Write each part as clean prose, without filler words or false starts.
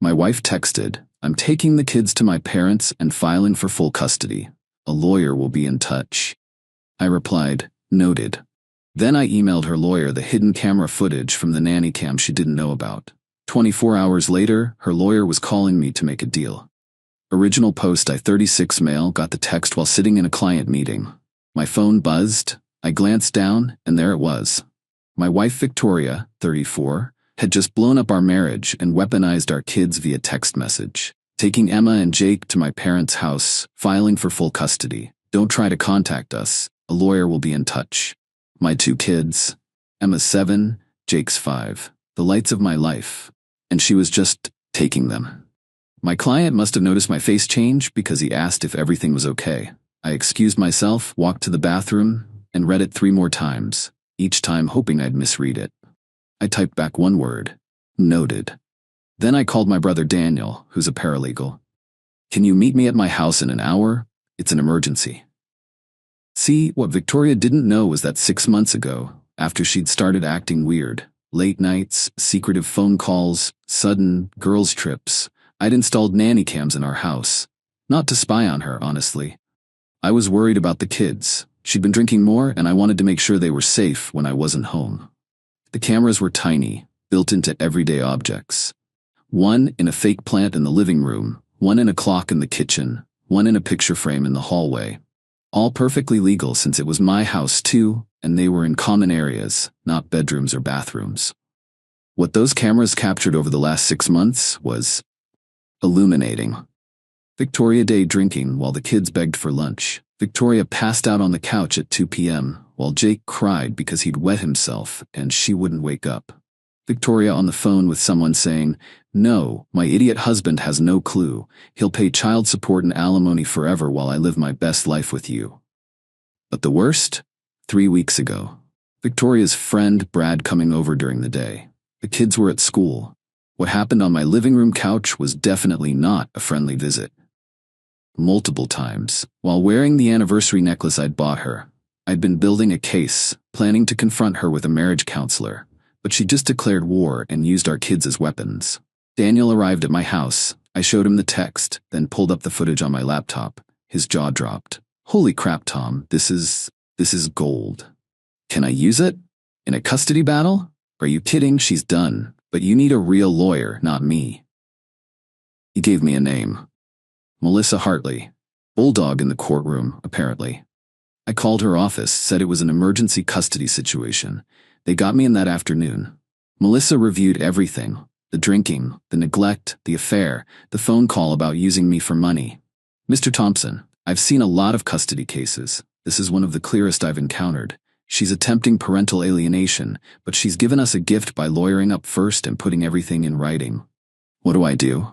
My wife texted, "I'm taking the kids to my parents and filing for full custody. A lawyer will be in touch." I replied, "Noted." Then I emailed her lawyer the hidden camera footage from the nanny cam she didn't know about. 24 hours later, her lawyer was calling me to make a deal. Original post I-36 mail got the text while sitting in a client meeting. My phone buzzed. I glanced down, and there it was. My wife Victoria, 34, had just blown up our marriage and weaponized our kids via text message. Taking Emma and Jake to my parents' house, filing for full custody. Don't try to contact us. A lawyer will be in touch. My 2 kids, Emma's 7, Jake's 5, the lights of my life, and she was just taking them. My client must have noticed my face change because he asked if everything was okay. I excused myself, walked to the bathroom, and read it 3 more times, each time hoping I'd misread it. I typed back one word, "Noted." Then I called my brother Daniel, who's a paralegal. "Can you meet me at my house in an hour? It's an emergency." See, what Victoria didn't know was that 6 months ago, after she'd started acting weird, late nights, secretive phone calls, sudden girls' trips, I'd installed nanny cams in our house. Not to spy on her, honestly. I was worried about the kids. She'd been drinking more, and I wanted to make sure they were safe when I wasn't home. The cameras were tiny, built into everyday objects. One in a fake plant in the living room, one in a clock in the kitchen, one in a picture frame in the hallway. All perfectly legal since it was my house too, and they were in common areas, not bedrooms or bathrooms. What those cameras captured over the last 6 months was illuminating. Victoria day drinking while the kids begged for lunch. Victoria passed out on the couch at 2 p.m., while Jake cried because he'd wet himself and she wouldn't wake up. Victoria on the phone with someone saying, "No, my idiot husband has no clue. He'll pay child support and alimony forever while I live my best life with you." But the worst? 3 weeks ago. Victoria's friend Brad coming over during the day. The kids were at school. What happened on my living room couch was definitely not a friendly visit. Multiple times, while wearing the anniversary necklace I'd bought her, I'd been building a case, planning to confront her with a marriage counselor, but she just declared war and used our kids as weapons. Daniel arrived at my house. I showed him the text, then pulled up the footage on my laptop. His jaw dropped. "Holy crap, Tom, this is gold. Can I use it? In a custody battle? Are you kidding? She's done. But you need a real lawyer, not me." He gave me a name. Melissa Hartley. Bulldog in the courtroom, apparently. I called her office, said it was an emergency custody situation. They got me in that afternoon. Melissa reviewed everything. The drinking, the neglect, the affair, the phone call about using me for money. "Mr. Thompson, I've seen a lot of custody cases. This is one of the clearest I've encountered. She's attempting parental alienation, but she's given us a gift by lawyering up first and putting everything in writing. What do I do?"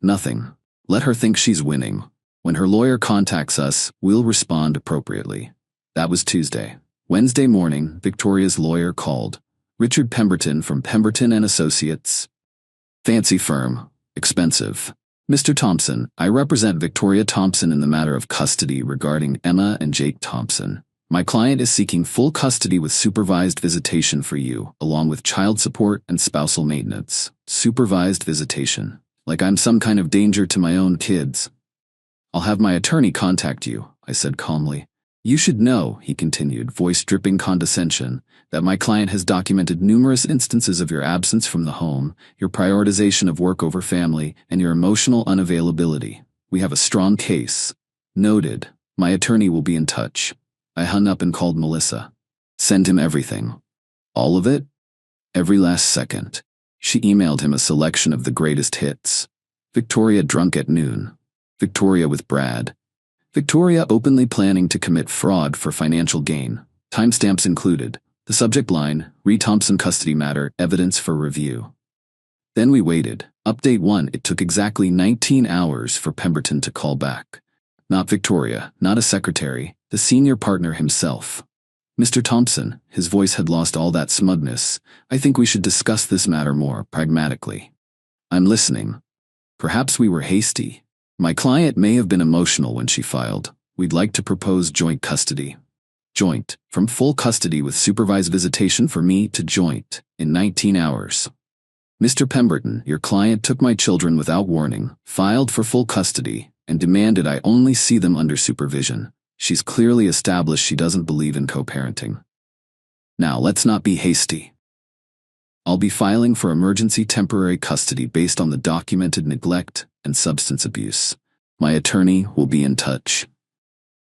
Nothing. Let her think she's winning. When her lawyer contacts us, we'll respond appropriately. That was Tuesday. Wednesday morning, Victoria's lawyer called. Richard Pemberton from Pemberton & Associates. Fancy firm. Expensive. "Mr. Thompson, I represent Victoria Thompson in the matter of custody regarding Emma and Jake Thompson. My client is seeking full custody with supervised visitation for you, along with child support and spousal maintenance." Supervised visitation. Like I'm some kind of danger to my own kids. "I'll have my attorney contact you," I said calmly. "You should know," he continued, voice dripping condescension, "that my client has documented numerous instances of your absence from the home, your prioritization of work over family, and your emotional unavailability. We have a strong case." Noted. My attorney will be in touch. I hung up and called Melissa. "Send him everything." "All of it?" "Every last second." She emailed him a selection of the greatest hits. Victoria drunk at noon. Victoria with Brad. Victoria openly planning to commit fraud for financial gain. Timestamps included. The subject line, "Re Thompson custody matter, evidence for review." Then we waited. Update 1, it took exactly 19 hours for Pemberton to call back. Not Victoria, not a secretary, the senior partner himself. "Mr. Thompson," his voice had lost all that smugness, "I think we should discuss this matter more pragmatically." "I'm listening." "Perhaps we were hasty. My client may have been emotional when she filed. We'd like to propose joint custody." Joint, from full custody with supervised visitation for me to joint, in 19 hours. Mr. Pemberton, your client took my children without warning, filed for full custody, and demanded I only see them under supervision. She's clearly established she doesn't believe in co-parenting. Now, let's not be hasty. I'll be filing for emergency temporary custody based on the documented neglect and substance abuse. My attorney will be in touch.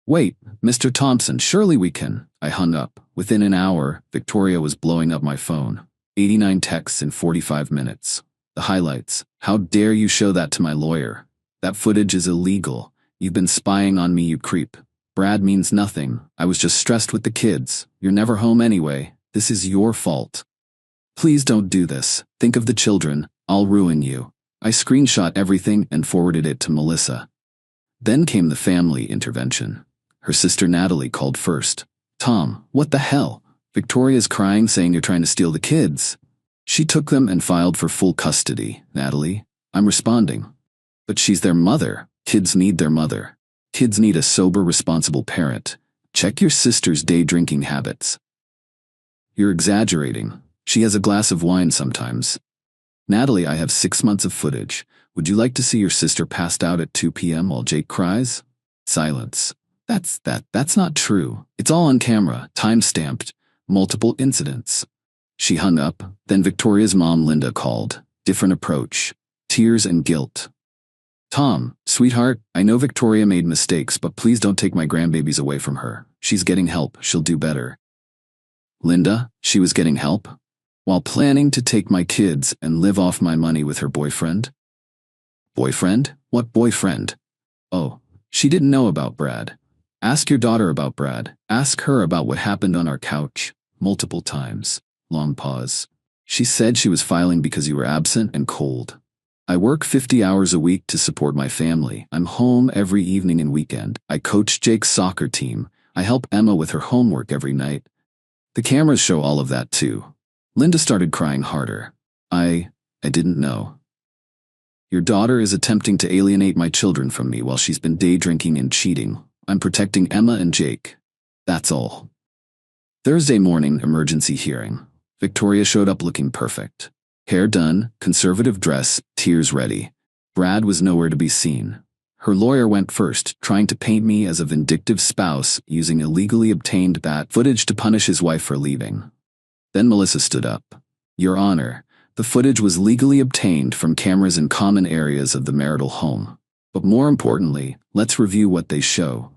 Wait, Mr. Thompson, surely we can. I hung up. Within an hour, Victoria was blowing up my phone. 89 texts in 45 minutes. The highlights. How dare you show that to my lawyer? That footage is illegal. You've been spying on me, you creep. Brad means nothing. I was just stressed with the kids. You're never home anyway. This is your fault. Please don't do this. Think of the children. I'll ruin you. I screenshot everything and forwarded it to Melissa. Then came the family intervention. Her sister Natalie called first. Tom, what the hell? Victoria's crying saying you're trying to steal the kids. She took them and filed for full custody. Natalie, I'm responding. But she's their mother. Kids need their mother. Kids need a sober, responsible parent. Check your sister's day drinking habits. You're exaggerating. She has a glass of wine sometimes. Natalie, I have 6 months of footage. Would you like to see your sister passed out at 2 p.m. while Jake cries? Silence. That's not true. It's all on camera, time-stamped, multiple incidents. She hung up, then Victoria's mom Linda called. Different approach. Tears and guilt. Tom, sweetheart, I know Victoria made mistakes, but please don't take my grandbabies away from her. She's getting help. She'll do better. Linda, she was getting help? While planning to take my kids and live off my money with her boyfriend? Boyfriend? What boyfriend? Oh, she didn't know about Brad. Ask your daughter about Brad. Ask her about what happened on our couch. Multiple times. Long pause. She said she was filing because you were absent and cold. I work 50 hours a week to support my family. I'm home every evening and weekend. I coach Jake's soccer team. I help Emma with her homework every night. The cameras show all of that too. Linda started crying harder. I didn't know. Your daughter is attempting to alienate my children from me while she's been day drinking and cheating. I'm protecting Emma and Jake. That's all. Thursday morning, emergency hearing. Victoria showed up looking perfect. Hair done, conservative dress, tears ready. Brad was nowhere to be seen. Her lawyer went first, trying to paint me as a vindictive spouse using illegally obtained bat footage to punish his wife for leaving. Then Melissa stood up. Your Honor, the footage was legally obtained from cameras in common areas of the marital home. But more importantly, let's review what they show.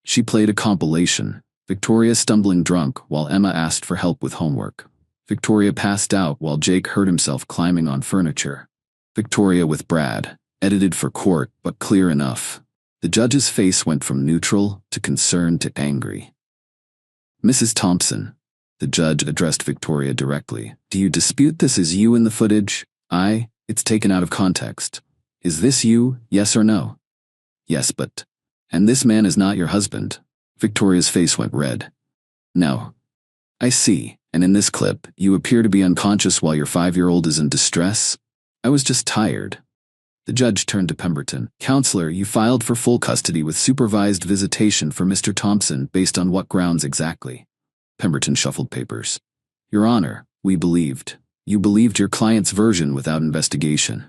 She played a compilation. Victoria stumbling drunk while Emma asked for help with homework. Victoria passed out while Jake hurt himself climbing on furniture. Victoria with Brad, edited for court, but clear enough. The judge's face went from neutral to concerned to angry. Mrs. Thompson. The judge addressed Victoria directly. Do you dispute this is you in the footage? It's taken out of context. Is this you, yes or no? Yes, but... And this man is not your husband. Victoria's face went red. No. I see, and in this clip, you appear to be unconscious while your 5-year-old is in distress? I was just tired. The judge turned to Pemberton. Counselor, you filed for full custody with supervised visitation for Mr. Thompson based on what grounds exactly? Pemberton shuffled papers. Your Honor, we believed. You believed your client's version without investigation.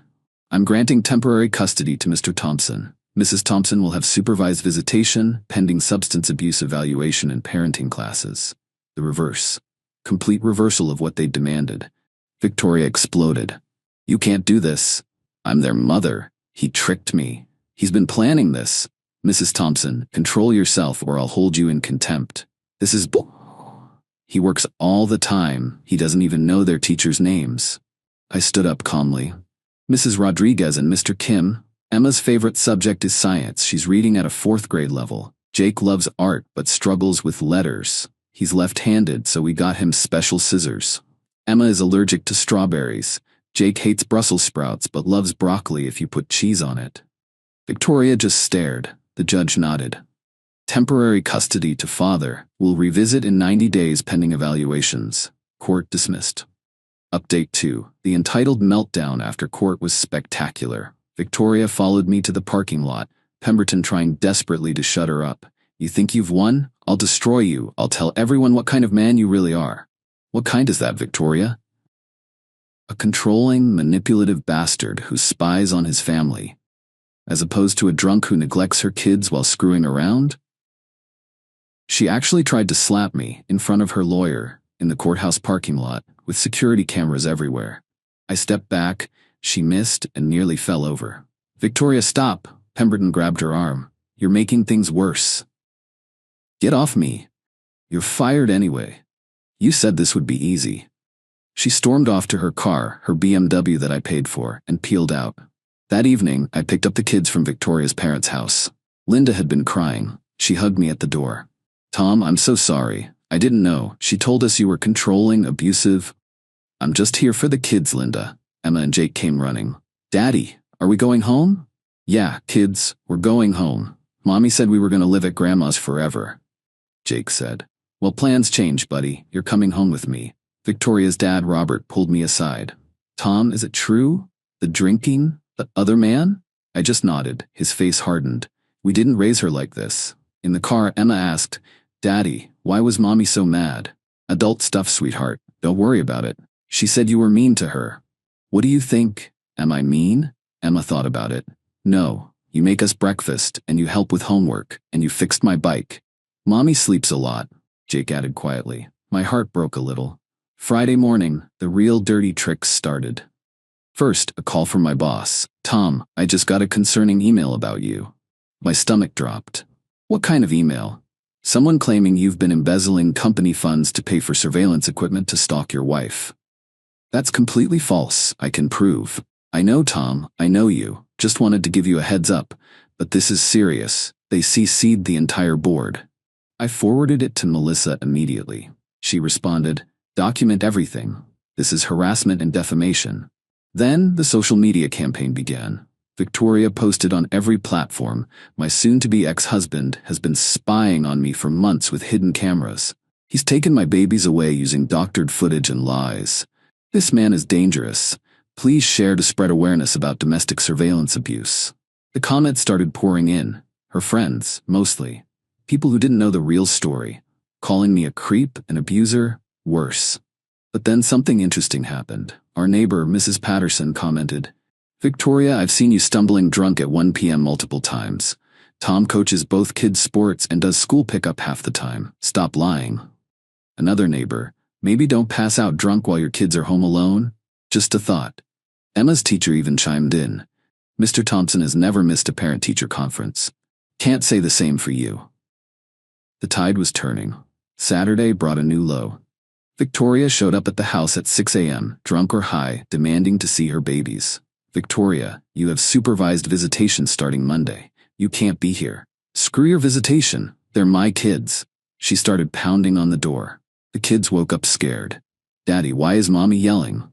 I'm granting temporary custody to Mr. Thompson. Mrs. Thompson will have supervised visitation, pending substance abuse evaluation and parenting classes. The reverse. Complete reversal of what they demanded. Victoria exploded. You can't do this. I'm their mother. He tricked me. He's been planning this. Mrs. Thompson, control yourself or I'll hold you in contempt. This is bull. He works all the time. He doesn't even know their teachers' names. I stood up calmly. Mrs. Rodriguez and Mr. Kim, Emma's favorite subject is science. She's reading at a 4th grade level. Jake loves art but struggles with letters. He's left-handed, so we got him special scissors. Emma is allergic to strawberries. Jake hates Brussels sprouts but loves broccoli if you put cheese on it. Victoria just stared. The judge nodded. Temporary custody to father. Will revisit in 90 days pending evaluations. Court dismissed. Update 2. The entitled meltdown after court was spectacular. Victoria followed me to the parking lot, Pemberton trying desperately to shut her up. You think you've won? I'll destroy you. I'll tell everyone what kind of man you really are. What kind is that, Victoria? A controlling, manipulative bastard who spies on his family, as opposed to a drunk who neglects her kids while screwing around? She actually tried to slap me in front of her lawyer in the courthouse parking lot with security cameras everywhere. I stepped back, she missed and nearly fell over. "Victoria, stop!" Pemberton grabbed her arm. "You're making things worse." "Get off me. You're fired anyway. You said this would be easy." She stormed off to her car, her BMW that I paid for, and peeled out. That evening, I picked up the kids from Victoria's parents' house. Linda had been crying. She hugged me at the door. "Tom, I'm so sorry. I didn't know. She told us you were controlling, abusive." "I'm just here for the kids, Linda." Emma and Jake came running. "Daddy, are we going home?" "Yeah, kids, we're going home. Mommy said we were going to live at Grandma's forever," Jake said. "Well, plans change, buddy. You're coming home with me." Victoria's dad, Robert, pulled me aside. "Tom, is it true? The drinking? The other man?" I just nodded. His face hardened. "We didn't raise her like this." In the car, Emma asked, "Daddy, why was Mommy so mad?" "Adult stuff, sweetheart. Don't worry about it. She said you were mean to her." "What do you think? Am I mean?" Emma thought about it. "No, you make us breakfast, and you help with homework, and you fixed my bike." "Mommy sleeps a lot," Jake added quietly. My heart broke a little. Friday morning, the real dirty tricks started. First, a call from my boss. "Tom, I just got a concerning email about you." My stomach dropped. "What kind of email?" "Someone claiming you've been embezzling company funds to pay for surveillance equipment to stalk your wife." "That's completely false. I can prove." "I know, Tom, I know you. Just wanted to give you a heads up. But this is serious. They CC'd the entire board." I forwarded it to Melissa immediately. She responded, "Document everything. This is harassment and defamation." Then the social media campaign began. Victoria posted on every platform, "My soon-to-be ex-husband has been spying on me for months with hidden cameras. He's taken my babies away using doctored footage and lies. This man is dangerous. Please share to spread awareness about domestic surveillance abuse." The comments started pouring in. Her friends, mostly. People who didn't know the real story. Calling me a creep, an abuser, worse. But then something interesting happened. Our neighbor, Mrs. Patterson, commented, "Victoria, I've seen you stumbling drunk at 1 p.m. multiple times. Tom coaches both kids' sports and does school pickup half the time. Stop lying." Another neighbor, "Maybe don't pass out drunk while your kids are home alone? Just a thought." Emma's teacher even chimed in. "Mr. Thompson has never missed a parent-teacher conference. Can't say the same for you." The tide was turning. Saturday brought a new low. Victoria showed up at the house at 6 a.m., drunk or high, demanding to see her babies. "Victoria, you have supervised visitation starting Monday. You can't be here." "Screw your visitation. They're my kids." She started pounding on the door. The kids woke up scared. "Daddy, why is Mommy yelling?"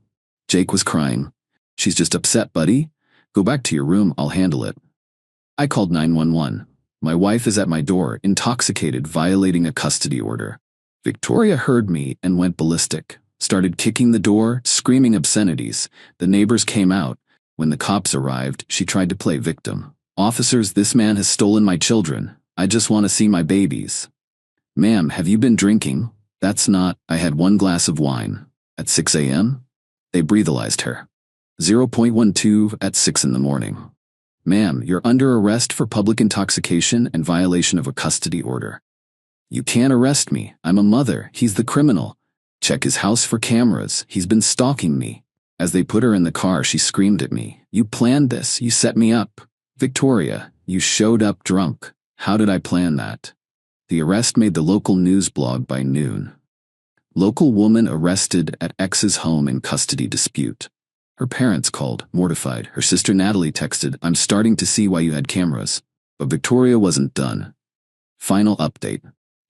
Jake was crying. "She's just upset, buddy. Go back to your room, I'll handle it." I called 911. My wife is at my door, intoxicated, violating a custody order. Victoria heard me and went ballistic. Started kicking the door, screaming obscenities. The neighbors came out. When the cops arrived, she tried to play victim. "Officers, this man has stolen my children. I just want to see my babies." "Ma'am, have you been drinking?" "That's not, I had 1 glass of wine." "At 6 a.m.? They breathalyzed her. 0.12 at 6 in the morning. "Ma'am, you're under arrest for public intoxication and violation of a custody order." "You can't arrest me. I'm a mother. He's the criminal. Check his house for cameras. He's been stalking me." As they put her in the car, she screamed at me, "You planned this. You set me up." "Victoria, you showed up drunk. How did I plan that?" The arrest made the local news blog by noon. Local woman arrested at ex's home in custody dispute. Her parents called, mortified. Her sister Natalie texted, "I'm starting to see why you had cameras." But Victoria wasn't done. Final update.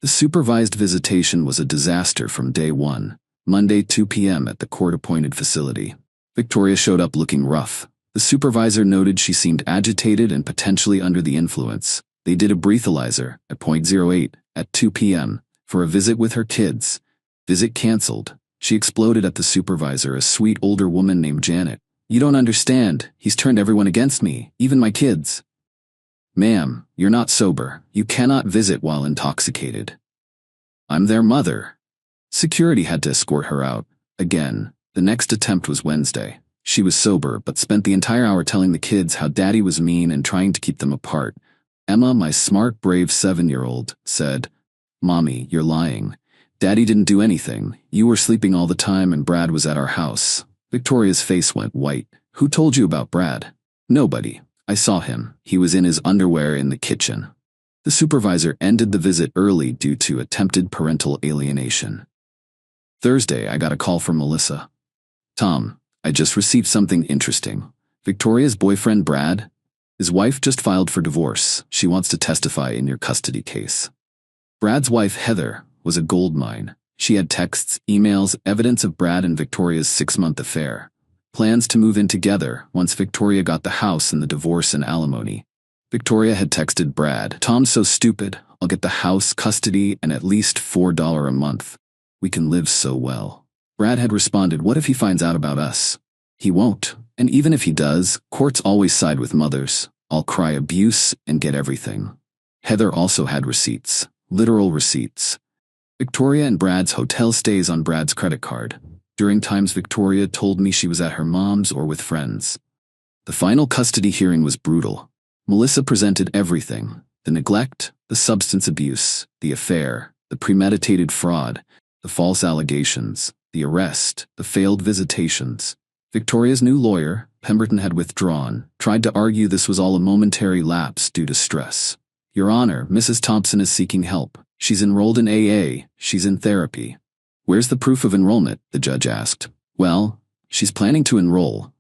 The supervised visitation was a disaster from day one. Monday 2 p.m. at the court-appointed facility. Victoria showed up looking rough. The supervisor noted she seemed agitated and potentially under the influence. They did a breathalyzer at .08 at 2 p.m. for a visit with her kids. Visit canceled. She exploded at the supervisor, a sweet older woman named Janet. "You don't understand. He's turned everyone against me, even my kids." "Ma'am, you're not sober. You cannot visit while intoxicated." "I'm their mother." Security had to escort her out. Again, The next attempt was Wednesday. She was sober, but spent the entire hour telling the kids how Daddy was mean and trying to keep them apart. Emma, my smart, brave 7-year-old, said, "Mommy, you're lying. Daddy didn't do anything. You were sleeping all the time and Brad was at our house." Victoria's face went white. "Who told you about Brad?" "Nobody. I saw him. He was in his underwear in the kitchen." The supervisor ended the visit early due to attempted parental alienation. Thursday, I got a call from Melissa. "Tom, I just received something interesting. Victoria's boyfriend, Brad, his wife just filed for divorce. She wants to testify in your custody case." Brad's wife, Heather, was a goldmine. She had texts, emails, evidence of Brad and Victoria's 6-month affair. Plans to move in together once Victoria got the house and the divorce and alimony. Victoria had texted Brad, "Tom's so stupid. I'll get the house, custody, and at least $4 a month. We can live so well." Brad had responded, "What if he finds out about us?" "He won't. And even if he does, courts always side with mothers. I'll cry abuse and get everything." Heather also had receipts. Literal receipts. Victoria and Brad's hotel stays on Brad's credit card. During times Victoria told me she was at her mom's or with friends. The final custody hearing was brutal. Melissa presented everything: the neglect, the substance abuse, the affair, the premeditated fraud, the false allegations, the arrest, the failed visitations. Victoria's new lawyer, Pemberton, had withdrawn, tried to argue this was all a momentary lapse due to stress. "Your Honor, Mrs. Thompson is seeking help. She's enrolled in AA, she's in therapy." "Where's the proof of enrollment?" the judge asked. "Well, she's planning to enroll."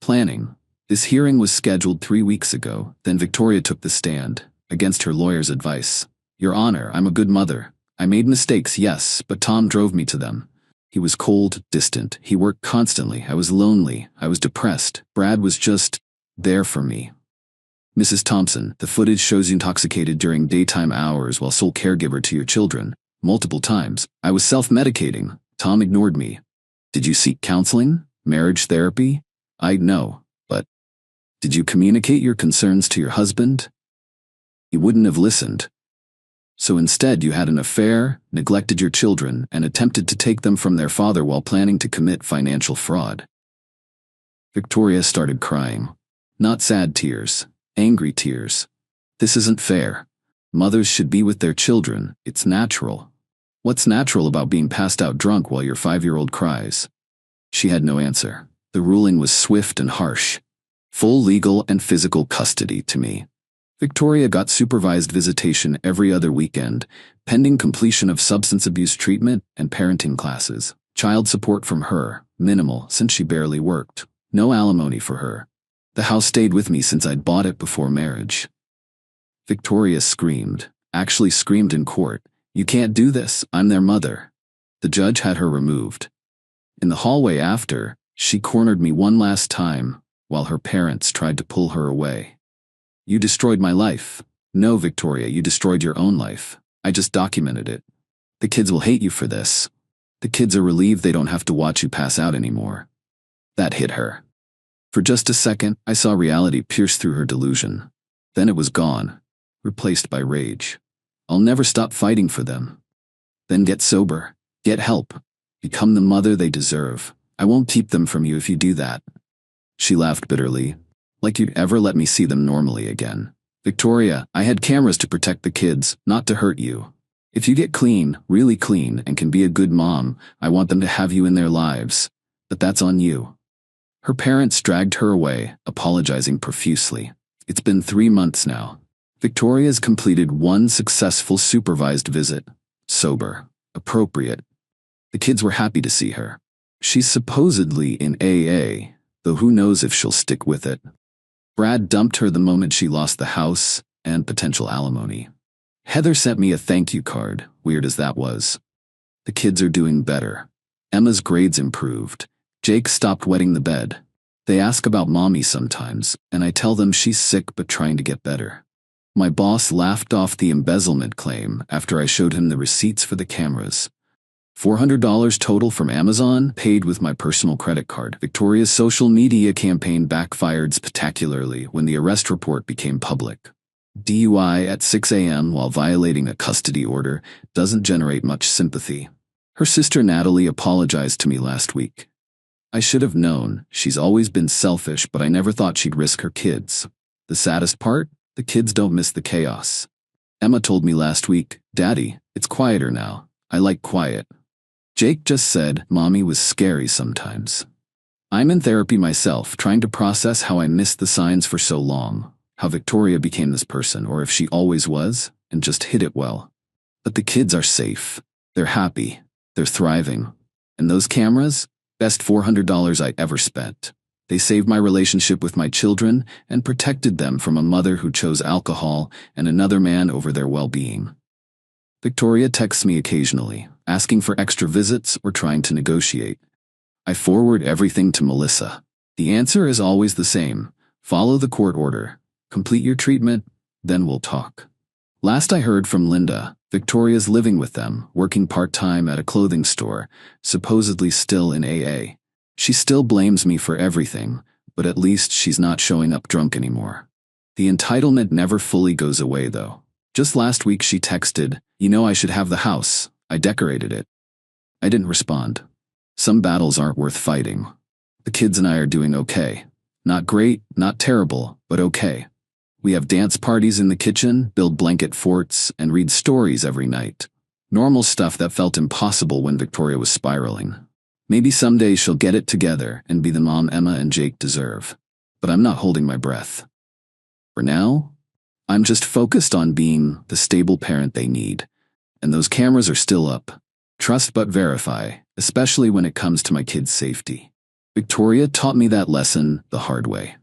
Planning. This hearing was scheduled 3 weeks ago, then Victoria took the stand, against her lawyer's advice. "Your Honor, I'm a good mother. I made mistakes, yes, but Tom drove me to them. He was cold, distant, he worked constantly, I was lonely, I was depressed. Brad was just there for me." "Mrs. Thompson, the footage shows you intoxicated during daytime hours while sole caregiver to your children. Multiple times. I was self-medicating. Tom ignored me." "Did you seek counseling? Marriage therapy?" "No, but..." "Did you communicate your concerns to your husband?" "He wouldn't have listened." "So instead you had an affair, neglected your children, and attempted to take them from their father while planning to commit financial fraud." Victoria started crying. Not sad tears. Angry tears. "This isn't fair. Mothers should be with their children. It's natural. What's natural about being passed out drunk while your 5-year-old cries?" She had no answer. The ruling was swift and harsh. Full legal and physical custody to me. Victoria got supervised visitation every other weekend, pending completion of substance abuse treatment and parenting classes. Child support from her, minimal since she barely worked. No alimony for her. The house stayed with me since I'd bought it before marriage. Victoria screamed, actually screamed in court, "You can't do this, I'm their mother." The judge had her removed. In the hallway after, she cornered me one last time, while her parents tried to pull her away. "You destroyed my life." "No, Victoria, you destroyed your own life. I just documented it. The kids will hate you for this. The kids are relieved they don't have to watch you pass out anymore." That hit her. For just a second, I saw reality pierce through her delusion. Then it was gone, replaced by rage. "I'll never stop fighting for them." "Then get sober. Get help. Become the mother they deserve. I won't keep them from you if you do that." She laughed bitterly. "Like you'd ever let me see them normally again. Victoria, I had cameras to protect the kids, not to hurt you. If you get clean, really clean, and can be a good mom, I want them to have you in their lives. But that's on you." Her parents dragged her away, apologizing profusely. It's been 3 months now. Victoria's completed 1 successful supervised visit. Sober. Appropriate. The kids were happy to see her. She's supposedly in AA, though who knows if she'll stick with it. Brad dumped her the moment she lost the house and potential alimony. Heather sent me a thank you card, weird as that was. The kids are doing better. Emma's grades improved. Jake stopped wetting the bed. They ask about mommy sometimes, and I tell them she's sick but trying to get better. My boss laughed off the embezzlement claim after I showed him the receipts for the cameras. $400 total from Amazon, paid with my personal credit card. Victoria's social media campaign backfired spectacularly when the arrest report became public. DUI at 6 a.m. while violating a custody order doesn't generate much sympathy. Her sister Natalie apologized to me last week. I should have known. She's always been selfish, but I never thought she'd risk her kids. The saddest part? The kids don't miss the chaos. Emma told me last week, "Daddy, it's quieter now. I like quiet." Jake just said, "Mommy was scary sometimes." I'm in therapy myself, trying to process how I missed the signs for so long, how Victoria became this person, or if she always was, and just hid it well. But the kids are safe. They're happy. They're thriving. And those cameras? Best $400 I ever spent. They saved my relationship with my children and protected them from a mother who chose alcohol and another man over their well-being. Victoria texts me occasionally, asking for extra visits or trying to negotiate. I forward everything to Melissa. The answer is always the same: follow the court order, complete your treatment, then we'll talk. Last I heard from Linda, Victoria's living with them, working part-time at a clothing store, supposedly still in AA. She still blames me for everything, but at least she's not showing up drunk anymore. The entitlement never fully goes away, though. Just last week she texted, "You know I should have the house. I decorated it." I didn't respond. Some battles aren't worth fighting. The kids and I are doing okay. Not great, not terrible, but okay. We have dance parties in the kitchen, build blanket forts, and read stories every night. Normal stuff that felt impossible when Victoria was spiraling. Maybe someday she'll get it together and be the mom Emma and Jake deserve. But I'm not holding my breath. For now, I'm just focused on being the stable parent they need. And those cameras are still up. Trust but verify, especially when it comes to my kids' safety. Victoria taught me that lesson the hard way.